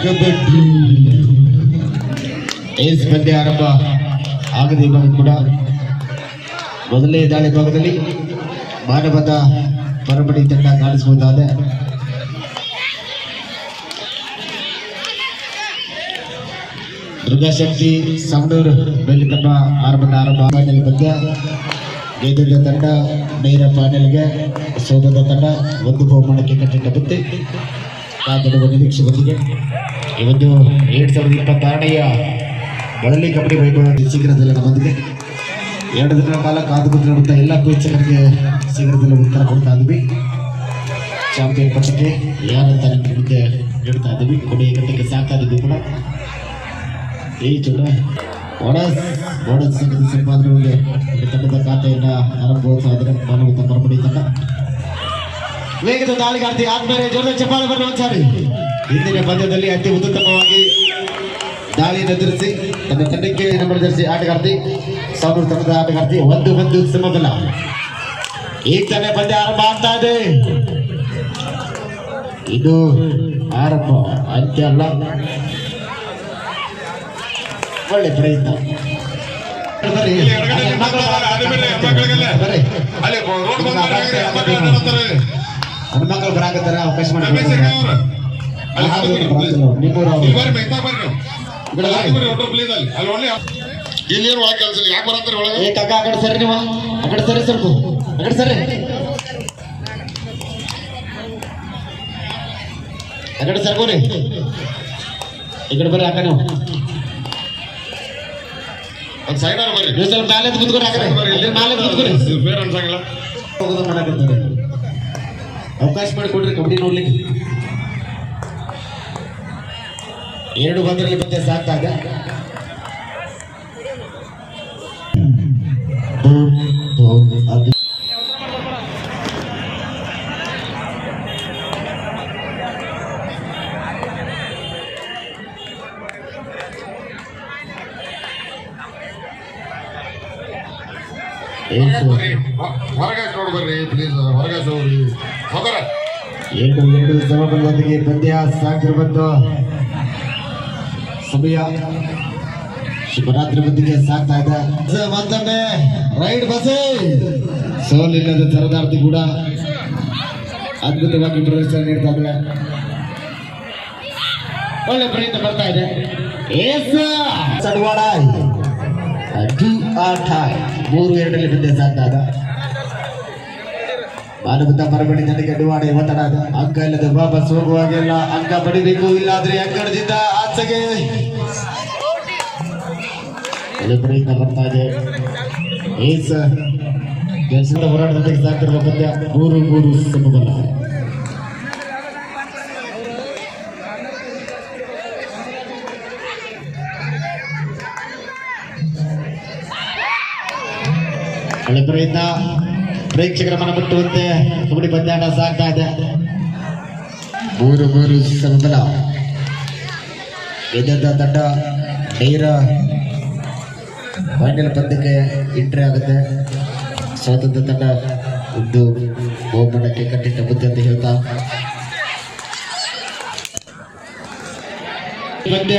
ಕಬಡ್ಡಿ ಏಸ್ ಪಂದ್ಯ ಆರಂಭ ಆಗದೆ ಇವಾಗ ಕೂಡ ಮೊದಲನೇ ದಾಳಿ ಭಾಗದಲ್ಲಿ ಮಾನವದ ಮರಬಡಿ ತಂಡ ಕಾಣಿಸಬಹುದಾದ ದುರ್ಗಾಶಕ್ತಿ ಸವಣೂರು ಬೆಳ್ಳಿಕಪ್ಪ ಆರಂಭ ಪಂದ್ಯ ಗೆದ್ದ ತಂಡ ನೇರ ಫೈನಲ್ಗೆ ಸೋದದ ತಂಡ ಒಂದು ಬಹುಮಾನಕ್ಕೆ ಕಟ್ಟಿಟ್ಟ ಬುತ್ತಿ ಕಾದಿಡುವ ನಿರೀಕ್ಷೆಯೊಂದಿಗೆ ಈ ಒಂದು 2026ನೆಯ ಬಳಲಿ ಕಬಡ್ಡಿ ವೈಭವ ಶೀಘ್ರದಲ್ಲೇ ನಮ್ಮೊಂದಿಗೆ 2 ದಿನಗಳ ಕಾಲ ಕಾದು ಕೂತಿರುವಂಥ ಎಲ್ಲ ವೀಕ್ಷಕರಿಗೆ ಶೀಘ್ರದಲ್ಲೇ ಉತ್ತರ ಕೊಡ್ತಾ ಇದ್ವಿ. ಚಾಂಪಿಯನ್ ಪಟ್ಟಕ್ಕೆ ಯಾರಂತ ಮುಂದೆ ಹೇಳ್ತಾ ಇದ್ವಿ. ಕೊನೆಯ ಘಟ್ಟಕ್ಕೆ ಸಾಕ್ತಾ ಇದ್ವಿ ಕೂಡ ಈ ಚೂಡ ಬೋನಸ್ ಸಂಪಾದನೆಗೆ ತಂಡದ ಖಾತೆಯನ್ನು ಆರಂಭೋತ್ಸವದ ಮಾನವತ ಮರಬಡಿ ತಂಡ ವೇಗದ ದಾಳಿಗಾರ್ತಿ ಆದ್ಮೇಲೆ ಜೋರದ ಚಪ್ಪಾಳೆ ಬರಲು ಒಂದ್ಸಾರಿ ಹಿಂದಿನ ಪಂದ್ಯದಲ್ಲಿ ಅತಿ ಉತ್ತಮವಾಗಿ ದಾಳಿಯನ್ನು ಎದುರಿಸಿ ತನ್ನ ತಂಡಕ್ಕೆ ನಂಬರ್ ಜರ್ಸಿ ಆಟಗಾರ್ತಿ ಸಾವಿರ ತಂಡದ ಆಟಗಾರ್ತಿ ಒಂದು ಸಮಬಲ ಈಗ ತಾನೇ ಪಂದ್ಯ ಆರಂಭ ಆಗ್ತಾ ಇದೆ. ಇದು ಆರಂಭ ಅಂತ್ಯ ಅಲ್ಲ. ಒಳ್ಳೆ ಪ್ರಯತ್ನ ಹೆಣ್ಮಕ್ಳು ಬರಾಕತ್ತಾರ ಅವಕಾಶ ಮಾಡಿ ಅಕಡೆ ಸರಿ ನೀವು ಅಕಡೆ ಸರಿ ಸ್ವಲ್ಪ ಅಕಡೆ ಸರಿ ಅಕಡೆ ಸರ್ಕೋರಿ ಈ ಕಡೆ ಬರ್ರಿ ಅಕ್ಕ ನೀವು ಸ್ವಲ್ಪ ನಾಳೆ ಕೂತ್ಕೊರಿ ನಾಳೆ ಕೂತ್ಕೊರಿ ಅವಕಾಶ ಮಾಡಿಕೊಡ್ರಿ ಕಬಡ್ಡಿ ನೋಡ್ಲಿಕ್ಕೆ. 2 ಬಂದರಲ್ಲಿ ಮತ್ತೆ ಸಾಕಾಗ ಹೊರಗೆ ನೋಡ್ಬರ್ರಿ ಪ್ಲೀಸ್ ಹೊರಗೆ ಹೋಗ್ರಿ ಹೋಗರ 2 ಸಮಬಲದೊಂದಿಗೆ ಪಂದ್ಯ ಸಾಗಿರುವಂತ ಸಮಯ ಶಿವರಾತ್ರಿ ಬುದ್ಧಿಗೆ ಸಾಕ್ತಾ ಇದೆ. ಮತ್ತೊಮ್ಮೆ ರೈಡ್ ಬಸ್ ಸೋಲಿಲ್ಲದ ಸರದಾರ್ಥಿ ಕೂಡ ಅದ್ಭುತವಾಗಿ ಪ್ರದರ್ಶನ ನೀಡ್ತಾ ಇದ್ದಾರೆ. ಒಳ್ಳೆ ಪ್ರಯತ್ನ ಬರ್ತಾ ಇದೆ. ಸಡ್ವಾಡ 3-2 ಪಂದ್ಯ ಸಾಕ್ತಾ ಇದೆ. ಮಾನವತ ಮರಬಡಿ ನನಗೆ ಅಡ್ವಾಡ ಒತ್ತಡ ಇದೆ. ಅಂಕ ಇಲ್ಲದೆ ವಾಪಸ್ ಹೋಗುವಾಗೆಲ್ಲ ಅಂಕ ಪಡಿಬೇಕು, ಇಲ್ಲಾದ್ರೆ ಅಂಕಣದಿಂದ ಆಚೆಗೆ ಪ್ರಯತ್ನ ಬರ್ತಾ ಇದೆ. ಏಸ್ ಕೆಲಸದ ಹೋರಾಟದೊಂದಿಗೆ ಸಾಕ್ತಿರುವ ಪಂದ್ಯ 3-3 ಸಮಬಲ. ಒಳ್ಳೆ ಪ್ರಯತ್ನ ಪ್ರೇಕ್ಷಕರ ಮನ ಮುಟ್ಟುವಂತೆ ಕಬಡ್ಡಿ ಪಂದ್ಯಾಟ ಸಾಗ್ತಾ ಇದೆ. 3-3 ಸಮಬಲ. ಗೆದ್ದ ತಂಡ ನೇರ ಫೈನಲ್ ಪಂದ್ಯಕ್ಕೆ ಎಂಟ್ರಿ ಆಗುತ್ತೆ. ಸ್ವಾತಂತ್ರ್ಯ ತಂಡ ಒಂದು ಬಹುಮಾನಕ್ಕೆ ಕಟ್ಟಿಟ್ಟ ಬುದ್ಧಿ ಅಂತ ಹೇಳ್ತಾ ಪಂದ್ಯ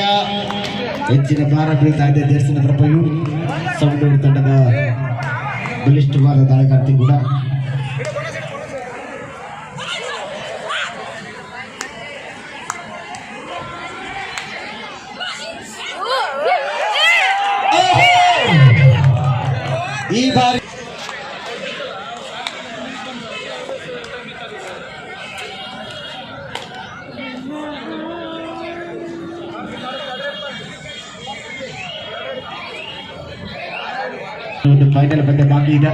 ಹೆಚ್ಚಿನ ಭಾರ ಬೀಳ್ತಾ ಇದೆ. ದೇಶದ ಪ್ರಭೆಯು ಸೌಂಡೂರು ತಂಡದ ಬಲಿಷ್ಠವಾದ ದಾಳಿಗಾರ್ತಿ ಕೂಡ ಈ ಬಾರಿ ಒಂದು ಫೈನಲ್ ಪಂದ್ಯ ಬಾಕಿ ಇದೆ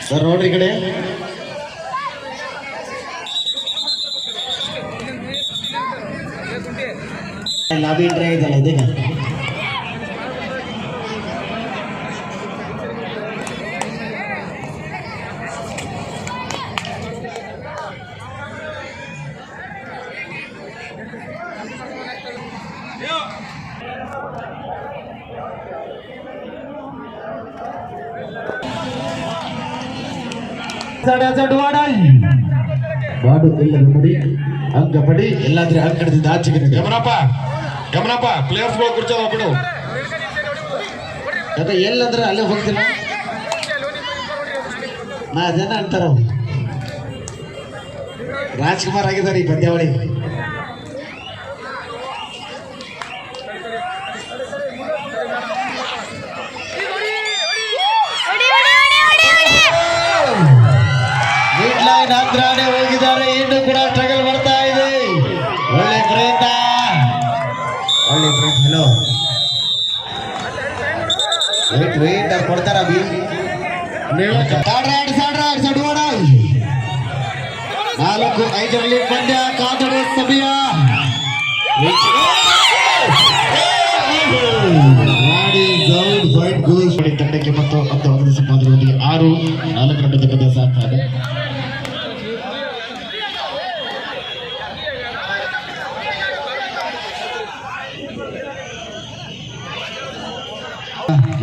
ಸರ್. ನೋಡ್ರಿ ಕಡೆ ಲಾಬಿ ಎಂಟ್ರಿ ಇದೆಯಲ್ಲ ಇದೀಗ चढवाडा ಬಾಡು ಇಲ್ಲದ ಮುಡಿ ಅಂಕ ಪಡಿ ಎಲ್ಲಾದ್ರೆ ಅಂಕಣದಿಂದ ಆಚೆಗೆ ನಡೆ. ಗಮನಪ್ಪ ಪ್ಲೇಯರ್ಸ್ಗಳು ಕುರ್ಚೋದ ಬಿಡು. ಯಾಕೆ ಎಲ್ಲಂದ್ರೆ ಅಲ್ಲೇ ಹೋಗ್ತೀನಿ ನಾ ಜನ ಅಂತಾರ ರಾಜ್ಕುಮಾರ್ ಆಗಿದ್ದಾರೆ ಈ ಪಂದ್ಯಾವಳಿ. ಮಿಡ್ ಲೈನ್ ಹತ್ರನೇ ಹೋಗಿದ್ದಾರೆ. ಇನ್ನು ಕೂಡ ಸ್ಟ್ರಗಲ್ ಬರ್ತಾ ಇದೆ. ಒಳ್ಳೆ ಪ್ರಯತ್ನ. ಹಲೋ ವೇಟ್ ಕೊಡ್ತಾರ ಬಿ ನಾಲ್ಕು ಐದರಲ್ಲಿ ಪಂದ್ಯ ಕಾದಡು ಸಮಯ. ತಂಡಕ್ಕೆ ಮತ್ತು 10 ಅಂಕದ ಸಂಪಾದನೆಯೊಂದಿಗೆ 6-4 ರನ್ನಿಂದ ಪಂದ್ಯ ಸಾಗ್ತಾರೆ.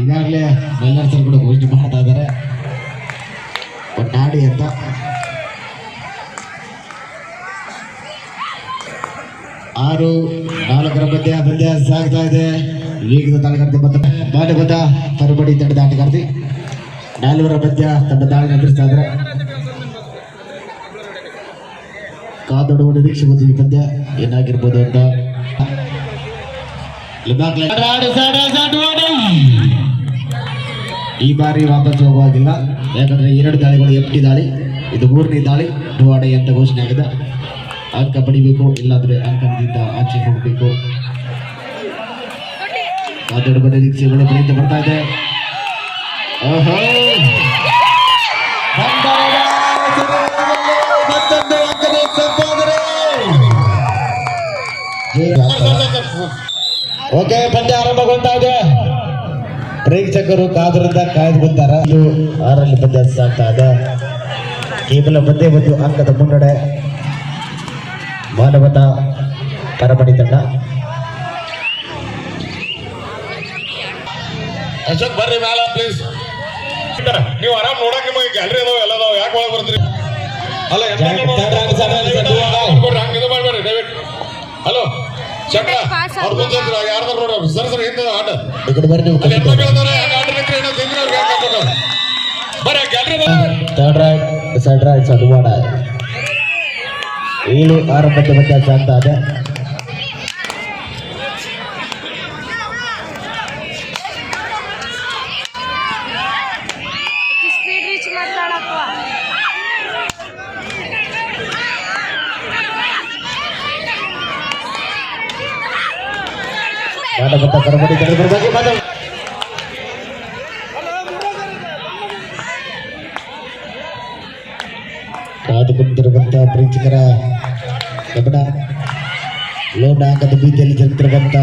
ಈಗಾಗಲೇ ಬೈಲರ್ಸರು ಕೂಡ ಘೋಷಣೆ ಮಾಡ್ತಾ ಇದ್ದಾರೆ ಒಟ್ಟಾಡಿ ಅಂತ. ಆರು 4 ಪಂದ್ಯ ಸಾಗ್ತಾ ಇದೆ. ವೇಗದ ತಾಳಗಾರ್ತಿ ಬಾಲಬದ್ಧ ತರಬಡಿ ತಂಡದ ಆಟಗಾರ್ತಿ 4 ಪಂದ್ಯ ತಂಡ ದಾಳಿ ನಡೆಸ್ತಾ ಇದ್ದಾರೆ. ಕಾದೊಡುವ ನಿರೀಕ್ಷೆ ಬಂದು ಈ ಪಂದ್ಯ ಏನಾಗಿರ್ಬೋದು ಅಂತ. ಈ ಬಾರಿ ವಾಪಸ್ ಹೋಗುವಾಗಿಲ್ಲ, ಯಾಕಂದ್ರೆ 2 ದಾಳಿಗಳು ಎಂಟಿ ದಾಳಿ, ಇದು 3ನೇ ದಾಳಿ. ಡುವಾಡೆ ಅಂತ ಘೋಷಣೆ ಆಗಿದೆ. ಅಂಕ ಪಡಿಬೇಕು, ಇಲ್ಲಾಂದ್ರೆ ಅಂಕದಿಂದ ಆಚೆ ಹೋಗಬೇಕು. ಕಾದೊಡುವ ನಿರೀಕ್ಷೆ ಒಳ್ಳೆ ಪ್ರಯತ್ನ ಬರ್ತಾ ಇದೆ. ಮತ್ತೊಂದು ಅಂಕದ ಸಂಪಾದನೆ. ಓಕೆ, ಪಂದ್ಯ ಆರಂಭಗೊಳ್ತಾ ಇದೆ. ಪ್ರೇಕ್ಷಕರು ಕಾದರಿಂದ ಕಾಯ್ದು ಬಂದಾರ. 6ರಲ್ಲಿ ಪಂದ್ಯ ಸಾಗ್ತಾ ಇದೆ. ಕೇವಲ ಒಂದೇ ಒಂದು ಅಂಕದ ಮುನ್ನಡೆ ಮಾನವನ ಪರಮಣಿ ತಂಡ. ಅಶೋಕ್ ಬರ್ರಿ ಮ್ಯಾಲ ಪ್ಲೀಸ್. ನೀವು ಆರಾಮ್ ನೋಡಕ್ ನಿಮಗೆ ಗ್ಯಾಲರಿ ಅದಾವ ಎಲ್ಲ ಅದಾವ, ಯಾಕೆ ಒಳಗೆ ಬರ್ತೀರಿ? ಅಲ್ಲ ಮಾಡ್ಬೇಡ್ರಿ ದಯವಿಟ್ಟು. ಹಲೋ ಚಕ್ರ ಅವ್ರು ಮುಂದೆ ಯಾರ್ದಾರು ನೋಡ್ರಿ ಸರ್ ಸರ್ ಹಿಂದೆ ಆಟ ಈ ಕಡೆ ಬರ್ರಿ ನೀವು. ಬರ್ರಿ gallery third right side right ಸದುವಾಡ 7-6 ಪಂದ್ಯ ಸಾಗ್ತಾ ಇದೆ. Speed reach ಮಾಡ್ತಾಳಪ್ಪ. ಪರಮಣಿ ತಂಡದ ಬಗ್ಗೆ ಮಾತಾಡ. ಕಾದು ಕುಂತಿರುವಂತಹ ಪ್ರೇಕ್ಷಕರ ಗಮನ. ಲೋನ್ ಅಂಕದ ಬೀದಿಯಲ್ಲಿ ಜರುಗುತ್ತಿರುವಂತ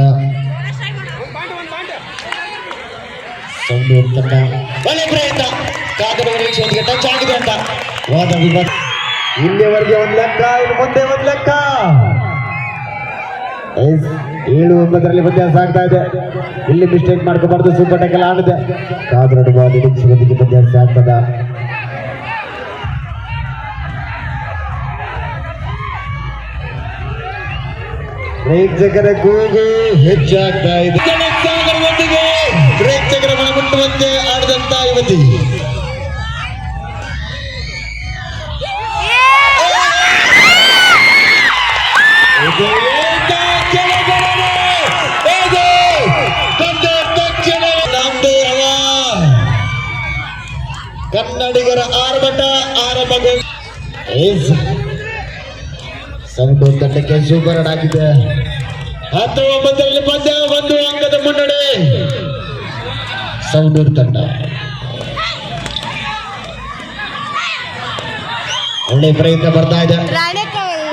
ಸೌಂಡ್ ತಂಡ ಒಳ್ಳೆ ಪ್ರಯತ್ನ. ಕಾದರ ನಿರೀಕ್ಷೆಯೊಂದಿಗೆ ಟಚ್ ಆಗಿದೆ ಅಂತ ವಾದ ವಿವಾದ. ಇಲ್ಲಿವರೆಗೆ 1 ಲೆಕ್ಕ, ಇನ್ನು ಮುಂದೆ 1 ಲೆಕ್ಕ. 7-9ರಲ್ಲಿ ಪಂದ್ಯ ಸಾಗ್ತಾ ಇದೆ. ಇಲ್ಲಿ ಮಿಸ್ಟೇಕ್ ಮಾಡ್ಕೋಬಾರ್ದು. Super tackle ಆಡಿದೆ. ಕಾದರ ನಿರೀಕ್ಷೆಯೊಂದಿಗೆ ಪಂದ್ಯ ಸಾಗ್ತದ. ಪ್ರೇಕ್ಷಕರ ಕೂಗು ಹೆಚ್ಚಾಗ್ತಾ ಇದೆ. ಪ್ರೇಕ್ಷಕರ ಮನಮುಟ್ಟುವಂತೆ ಆಡಿದಂತ ಯುವತಿ ಕನ್ನಡಿಗರ ಆರ್ಭಟ ಆರಂಭಗೊಂಡು ಸೌಂಡ್ ತಂಡಕ್ಕೆ ಸೂಪರ್ ರನ್ ಆಗಿದೆ. 19ರಲ್ಲಿ ಪಂದ್ಯ 1 ಅಂಕದ ಮುನ್ನಡೆ ಸೌಂಡೂರು ತಂಡ. ಒಳ್ಳೆ ಪ್ರಯತ್ನ ಬರ್ತಾ ಇದೆ.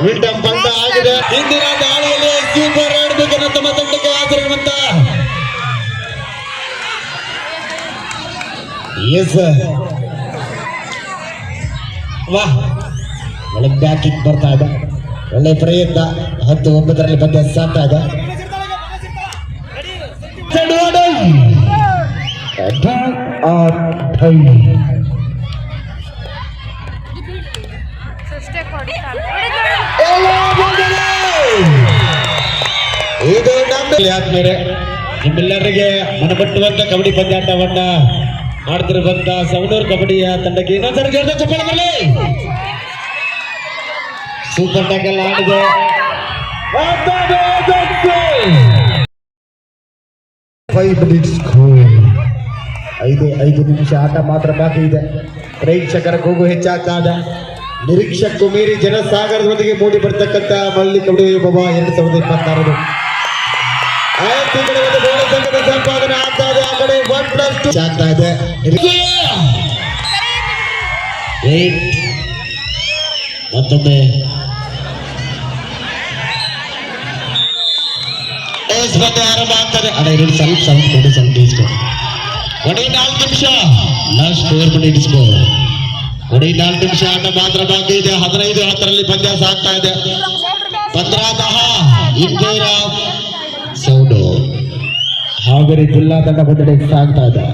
ವಿಲ್ಟಮ್ ಪಂದ್ಯ ಆಗಿದೆ. ಹಿಂದಿನ ದಾಳಿಯಲ್ಲಿ ಸೂಪರ್ ಆಡಬೇಕನ್ನ ತಮ್ಮ ತಂಡಕ್ಕೆ ಆಚರಣೆವಂತ ಎಸ್ ವಾಹ್ ಒಳ್ಳೆ ಬ್ಯಾಕಿಂಗ್ ಬರ್ತಾ ಇದೆ. ಒಳ್ಳೆ ಪ್ರಯತ್ನ. 19ರಲ್ಲಿ ಪಂದ್ಯ ಸಾಗ್ತಾ ಇದೆ. ಅಷ್ಟೇ ಕೊಡ್ತಾರೆ ಇದು ನಮ್ಮಲ್ಲಿ ಆದ್ಮೇಲೆ ನಿಮ್ಮೆಲ್ಲರಿಗೆ ಮನಮಟ್ಟುವಂತ ಕಬಡ್ಡಿ ಪಂದ್ಯಾಟವನ್ನ ಆಡ್ತಿರುವಂತ ಸವಣೂರು ಕಬಡ್ಡಿಯ ತಂಡಕ್ಕೆ ಇನ್ನೊಂದ್ಸರಿ ಜೋರದ ಚಪ್ಪಾಳೆ ಬರಲಿ. ಸೂಪರ್ ಟ್ಯಾಕಲ್ ಆಡಿದೆ. 5 minutes score. 5 ನಿಮಿಷ ಆಟ ಮಾತ್ರ ಬಾಕಿ ಇದೆ. ಪ್ರೇಕ್ಷಕರ ಕೂಗು ಹೆಚ್ಚಾಗ್ತಾ ಇದೆ. ನಿರೀಕ್ಷಕ್ಕೂ ಮೀರಿ ಜನಸಾಗರದೊಂದಿಗೆ ಮೂಡಿ ಬರ್ತಕ್ಕಂಥ ಮಳ್ಳಿ ಕಬಡ್ಡಿ ವೈಭವ 2026 ಸಂಪಾದನೆ ಆಗ್ತಾ ಇದೆ. ಆ ಕಡೆ 1+2 ಆಗ್ತಾ ಇದೆ. 8 ಮತ್ತೊಮ್ಮೆ ಆರಂಭ ಆಗ್ತದೆ. ಅಡ ಇರೋದು ಸ್ವಲ್ಪ ಕೊಡಿ, ಸ್ವಲ್ಪ ಇಸ್ಕೋ ಕೊಡಿ. 4 ನಿಮಿಷ ಲಾಸ್ಟ್ 4 minutes ಸ್ಕೋರ್ ಕೊಡಿ. 4 ನಿಮಿಷ ಆಟ ಮಾತ್ರ ಬಾಕಿ ಇದೆ. 15-10 ಪಂದ್ಯ ಸಾಗ್ತಾ ಇದೆ. 15 ಸೌಂಡು ಹಾವೇರಿ ಜಿಲ್ಲಾ ತಂಡ ಮುನ್ನಡೆಗೆ ಸಾಗ್ತಾ ಇದೆ.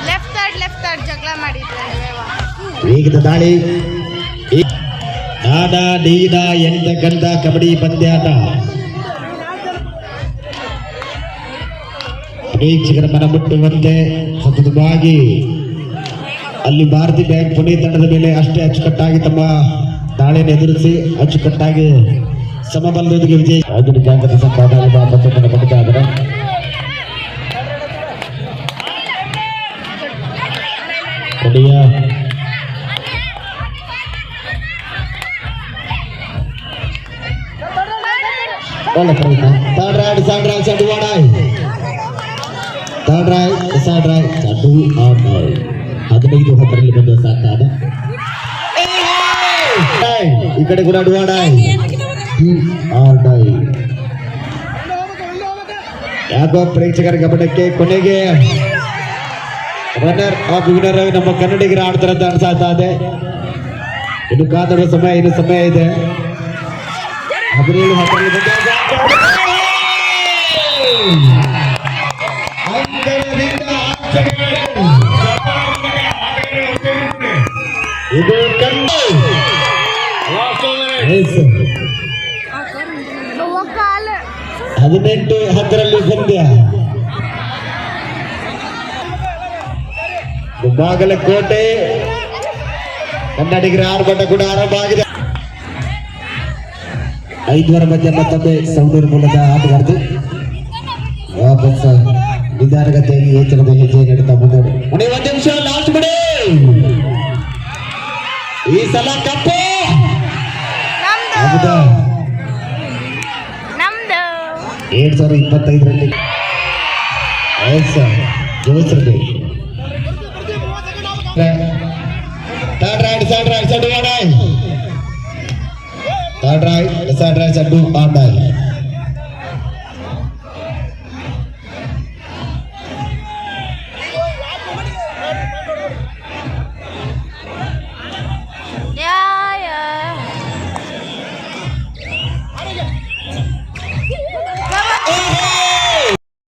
ಲೆಫ್ಟ್ ಸೈಡ್ ಜಗಳ ಮಾಡಿದ್ರೆ ವೇಗದ ದಾಳಿ ನಾಡ ನೀಡ ಎಂದಕ್ಕಂತ ಕಬಡ್ಡಿ ಪಂದ್ಯಾಟ ಪ್ರೇಕ್ಷಕರ ಮನ ಮುಟ್ಟುವಂತೆ ಸತತವಾಗಿ ಅಲ್ಲಿ ಭಾರತೀಯ ಬ್ಯಾಂಕ್ ಪುಣೆ ತಂಡದ ಮೇಲೆ ಅಷ್ಟೇ ಅಚ್ಚುಕಟ್ಟಾಗಿ ತಮ್ಮ ದಾಳಿಯನ್ನು ಎದುರಿಸಿ ಅಚ್ಚುಕಟ್ಟಾಗಿ ಸಮಬಲದೊಂದಿಗೆ ವಿಜಯ ಆಧುನಿಕ ಅಂಕದ ಸಂಪಾದನೆ ಮತ್ತೊಮ್ಮೆ ಪಡ್ತಾ ಇದ್ದಾರೆ. ಬಂದ ಸಾಕಾದ ಈ ಕಡೆ ಕೂಡ ಅಡ್ವಾಡಾಯ್ ಯಾಕೋ ಪ್ರೇಕ್ಷಕರ ಗಮನಕ್ಕೆ ಕೊನೆಗೆ ರನ್ನರ್ ಆಫ್ ವಿನ್ನರ್ ನಮ್ಮ ಕನ್ನಡಿಗರ ಆಡ್ತಾರಂತ ಅನ್ಸಾಗ್ತಾ ಇದೆ. ಇನ್ನು ಕಾದಾಡುವ ಸಮಯ ಇದೆ. 18-10 ಪಂದ್ಯ. ಬಾಗಲಕೋಟೆ ಕನ್ನಡಿಗರ ಆರ್ಭಟ ಕೂಡ ಆರಂಭ ಆಗಿದೆ. 5 ಮಧ್ಯ ಮತ್ತೊಮ್ಮೆ ಸೌಂದೂರು ಮೂಲದ ಆಟಗಾರ್ದು ವಾಪಸ್ ನಿಧಾನಗತಿಯಾಗಿ ಎಚ್ಚರದ ಹೆಜ್ಜೆ ನೀಡುತ್ತಾ ಮುಂದೆ 1 ನಿಮಿಷ ಲಾಸ್ಟ್ ಬಿಡಿ. ಈ ಸಲ ಕಪ್ಪು ನಮ್ದು 2025 ಜೋಸ್ರಲ್ಲಿ ಥರ್ಡ್ ರೈಟ್ ಸಡ್ಡು ಆಡಾಯ್